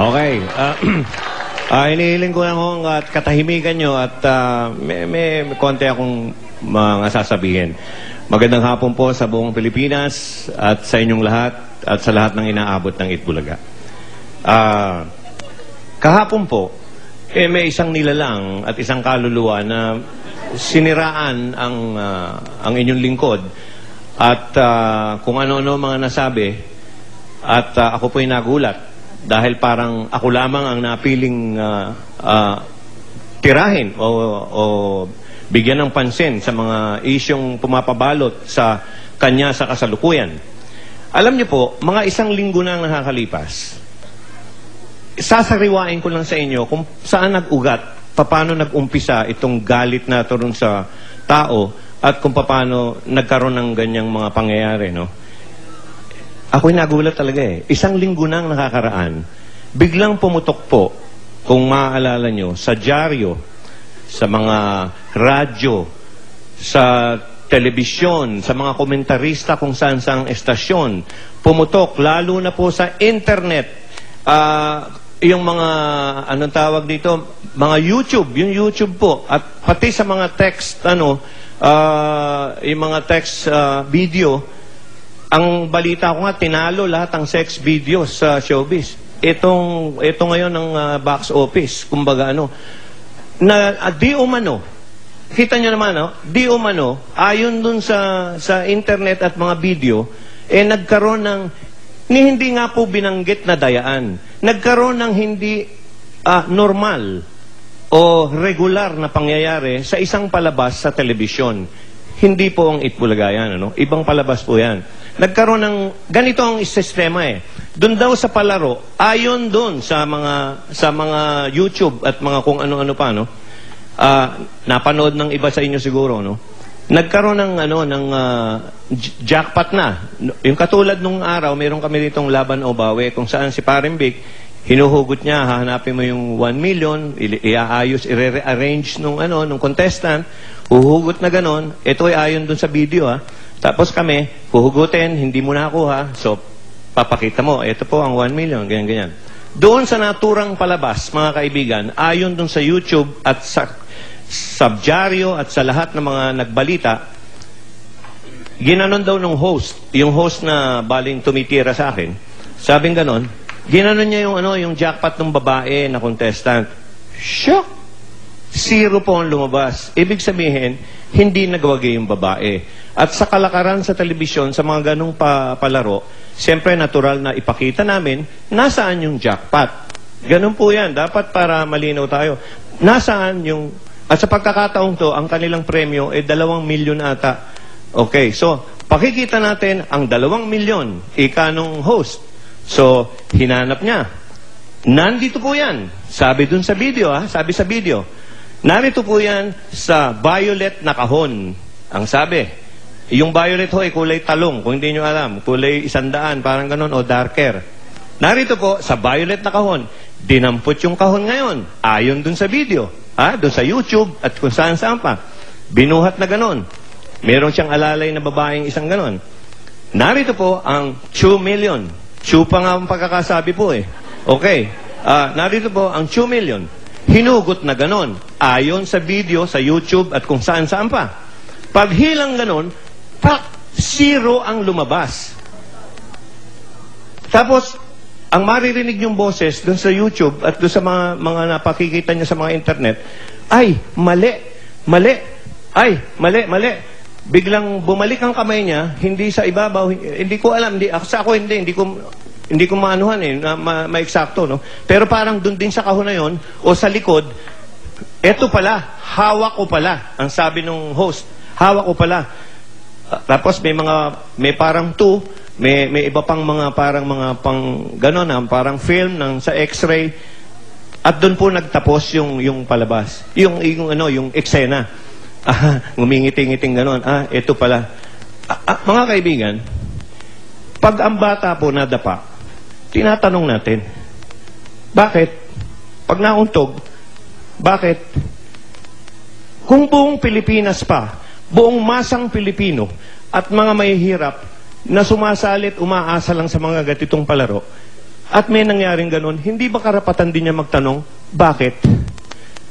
Okay. Inihiling ko lang kung katahimikan nyo at may konti akong mga sasabihin. Magandang hapon po sa buong Pilipinas at sa inyong lahat at sa lahat ng inaabot ng Itbulaga. Kahapon po, may isang nilalang at isang kaluluwa na siniraan ang inyong lingkod at kung ano-ano mga nasabi at ako po'y nagulat dahil parang ako lamang ang napiling tirahin o bigyan ng pansin sa mga isyong pumapabalot sa kanya sa kasalukuyan. Alam niyo po, mga isang linggo na ang nakakalipas. Sasariwain ko lang sa inyo kung saan nag-ugat, paano nag-umpisa itong galit na ito sa tao at kung paano nagkaroon ng ganyang mga pangyayari, no? Ako'y nagulat talaga eh. Isang linggo nang nakakaraan, biglang pumutok po, kung maaalala nyo, sa dyaryo, sa mga radyo, sa telebisyon, sa mga komentarista kung saan-saang estasyon, pumutok, lalo na po sa internet, yung mga, anong tawag dito, mga YouTube, yung YouTube po, at pati sa mga text, yung mga text video, ang balita ko nga, tinalo lahat ang sex videos sa showbiz. Ito ngayon ng box office, kumbaga na di umano, kita nyo naman, di umano, ayon dun sa internet at mga video, nagkaroon ng, hindi nga po binanggit na dayaan, nagkaroon ng hindi normal o regular na pangyayari sa isang palabas sa telebisyon. Hindi po ang Itbulaga yan, ibang palabas po yan. Nagkaroon ng, ganito ang sistema eh. Doon daw sa palaro, ayon doon sa mga YouTube at mga kung ano-ano pa, napanood ng iba sa inyo siguro, nagkaroon ng jackpot na. Yung katulad nung araw, meron kami ditong Laban o Bawi, kung saan si Parembik, hinuhugot niya, hahanapin mo yung 1 million, iaayos, i-rearrange nung contestant, huhugot na ganon, ito ay ayon dun sa video, Tapos kami, huhugutin, hindi mo nakuha, so papakita mo, ito po ang 1 million, ganyan-ganyan. Doon sa naturang palabas, mga kaibigan, ayon dun sa YouTube at sa subdyaryo at sa lahat ng mga nagbalita, ginanon daw ng host, yung host na baling tumitira sa akin, sabing ganon, ginanon niya yung jackpot ng babae na contestant. Shock! 0 po ang lumabas. Ibig sabihin, hindi nagwagi yung babae. At sa kalakaran sa telebisyon, sa mga ganong palaro, siyempre natural na ipakita namin, nasaan yung jackpot. Ganon po yan. Dapat para malinaw tayo. Nasaan yung... At sa pagkakataong to, ang kanilang premyo ay 2 milyon ata. Okay, so, pakikita natin ang 2 milyon, ika nung host. So, hinanap niya. Nandito po yan. Sabi dun sa video, sabi sa video. Narito po yan sa violet na kahon. Ang sabi, yung violet ho ay kulay talong, kung hindi nyo alam, kulay 100, parang ganon, o darker. Narito po sa violet na kahon. Dinampot yung kahon ngayon, ayon dun sa video, dun sa YouTube at kung saan-saan pa. Binuhat na ganon. Meron siyang alalay na babaeng isang ganon. Narito po ang 2 million. 2 pa nga ang pagkakasabi po eh. Okay. Narito po ang 2 million. Hinugot na ganon. Ayon sa video, sa YouTube at kung saan-saan pa. Paghilang ganon, 0 ang lumabas. Tapos, ang maririnig yung boses dun sa YouTube at dun sa mga napakikita niya sa mga internet, ay, mali, mali, ay, mali, mali. Biglang bumalik ang kamay niya, hindi sa ibabaw, hindi ko alam, sa ako hindi ko maanuhan ma-eksakto, Pero parang dun din sa kahon na yun, o sa likod, eto pala, hawak ko pala, ang sabi nung host, hawak ko pala. Tapos may parang 2, may iba pang mga ganon, parang film sa x-ray, at dun po nagtapos yung palabas, yung eksena. Ngumingiti-ngiting ganon, eto pala. Mga kaibigan, pag ang bata po nadapa, tinatanong natin, bakit? Pag nauntog, bakit? Kung buong Pilipinas pa, buong masang Pilipino at mga mahihirap na sumasalit, umaasa lang sa mga gatitong palaro, at may nangyaring ganun, hindi ba karapatan din niya magtanong, bakit?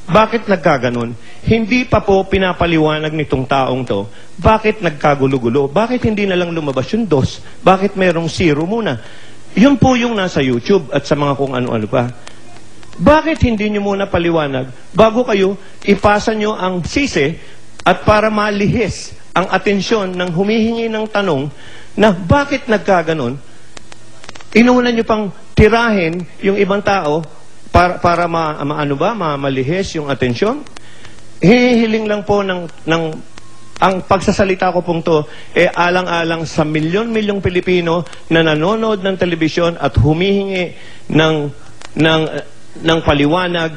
Bakit nagkaganon? Hindi pa po pinapaliwanag nitong taong to, bakit nagkagulo-gulo? Bakit hindi na lang lumabas yung dos? Bakit merong zero muna? Yun po yung nasa YouTube at sa mga kung ano-ano pa. Bakit hindi nyo muna paliwanag bago kayo ipasa nyo ang sisi at para malihis ang atensyon ng humihingi ng tanong na bakit nagkaganon? Inuuna nyo pang tirahin yung ibang tao para malihis yung atensyon? Hihiling lang po ang pagsasalita ko pong to, alang-alang sa milyon-milyong Pilipino na nanonood ng telebisyon at humihingi ng paliwanag.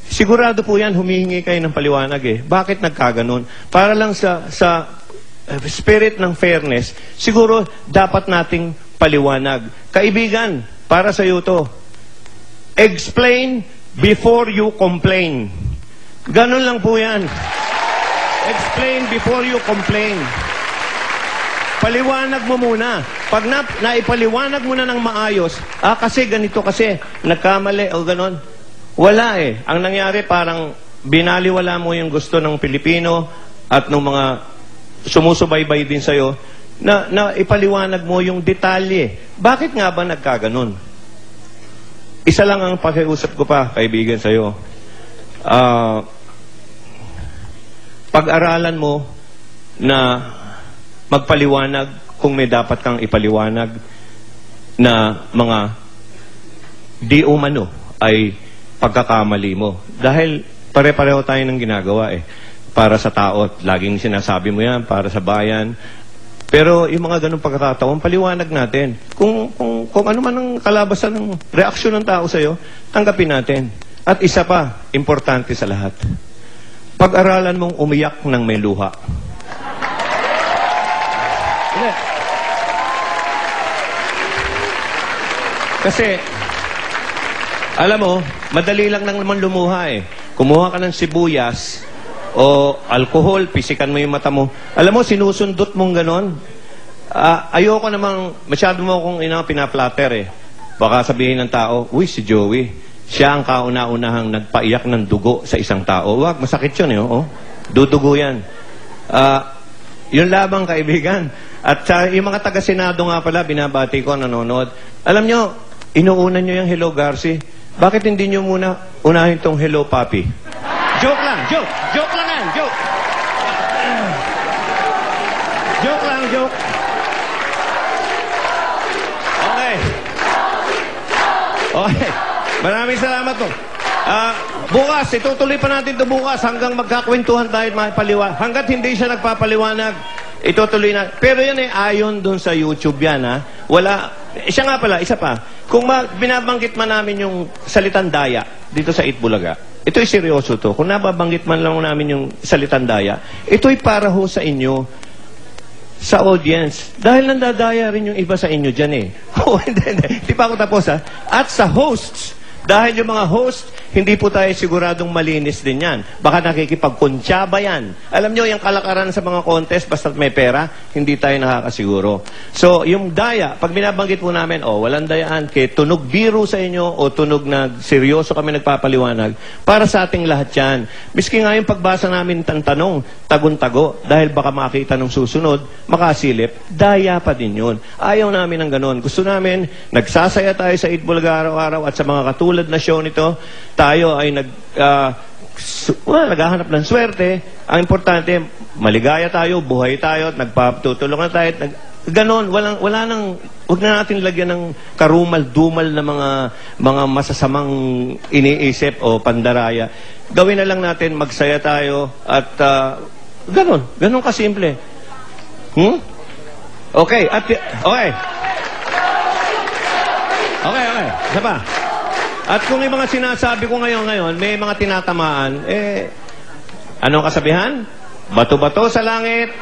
Sigurado po yan, humihingi kayo ng paliwanag Bakit nagkaganon? Para lang sa spirit ng fairness, siguro dapat nating paliwanag. Kaibigan, para sa iyo to, explain before you complain. Ganon lang po yan. Explain before you complain. Paliwanag mo muna. Pag naipaliwanag mo na ng maayos, kasi ganito kasi, nagkamali o ganon. Wala Ang nangyari parang binaliwala mo yung gusto ng Pilipino at ng mga sumusubaybay din sa'yo na ipaliwanag mo yung detalye. Bakit nga ba nagkaganon? Isa lang ang pakiusap ko pa, kaibigan sa'yo. Pag-aralan mo na magpaliwanag kung may dapat kang ipaliwanag na mga di umano ay pagkakamali mo. Dahil pare-pareho tayo ng ginagawa para sa tao. Laging sinasabi mo yan, para sa bayan. Pero yung mga ganung pagkakataon, paliwanag natin. Kung ano man ang kalabasan ng reaksyon ng tao sa'yo, tanggapin natin. At isa pa, importante sa lahat. Pag-aralan mong umiyak ng may luha. Kasi, alam mo, madali lang naman lumuha Kumuha ka ng sibuyas o alcohol, pisikan mo yung mata mo. Alam mo, sinusundot mong ganon. Ayoko namang, masyado mo akong pinaplatter Baka sabihin ng tao, uy, si Joey. Siya ang kauna-unahang nagpaiyak ng dugo sa isang tao. Wag, masakit yun Dudugo yan. Yun labang, kaibigan. At yung mga taga-senado nga pala, binabati ko, nanonood. Alam nyo, inuunan nyo yung Hello Garci. Bakit hindi nyo muna unahin tong Hello Papi? Joke lang, joke. Joke lang yan, joke. Joke lang, joke. Okay. Okay. Maraming salamat po. Bukas, itutuloy pa natin ito bukas hanggang magkakwentuhan tayo at mapaliwanag. Hanggat hindi siya nagpapaliwanag, itutuloy na. Pero yan ayon dun sa YouTube yan Wala, siya nga pala, isa pa. Kung binabanggit man namin yung salitang daya dito sa Itbulaga, ito'y seryoso to. Kung nababanggit man lang namin yung salitang daya, ito'y para ho sa inyo, sa audience. Dahil nandadaya rin yung iba sa inyo dyan Hindi pa ako tapos At sa hosts, dahil yung mga host, hindi po tayo siguradong malinis din yan. Baka nakikipagkuntsaba yan. Alam nyo, yung kalakaran sa mga contest, basta't may pera, hindi tayo nakakasiguro. So, yung daya, pag binabanggit po namin, walang dayaan, kaya tunog biro sa inyo o tunog na seryoso kami nagpapaliwanag, para sa ating lahat yan. Miski nga yung pagbasa namin ng tanong, tagun-tago, dahil baka makita ng susunod, makasilip, daya pa din yun. Ayaw namin ng ganon. Gusto namin, nagsasaya tayo sa Itbulaga araw-araw at sa mga katulad na show nito, tayo ay naghahanap ng swerte. Ang importante, maligaya tayo, buhay tayo, at nagpatutulungan tayo. Ganon, wala nang, huwag na natin lagyan ng karumal-dumal na mga masasamang iniisip o pandaraya. Gawin na lang natin, magsaya tayo, at ganon kasimple. Okay, okay. Okay. Isa pa. At kung yung mga sinasabi ko ngayon, may mga tinatamaan, anong kasabihan? Bato-bato sa langit.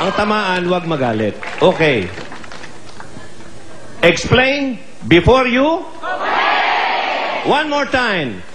Ang tamaan, wag magalit. Okay. Explain before you. One more time.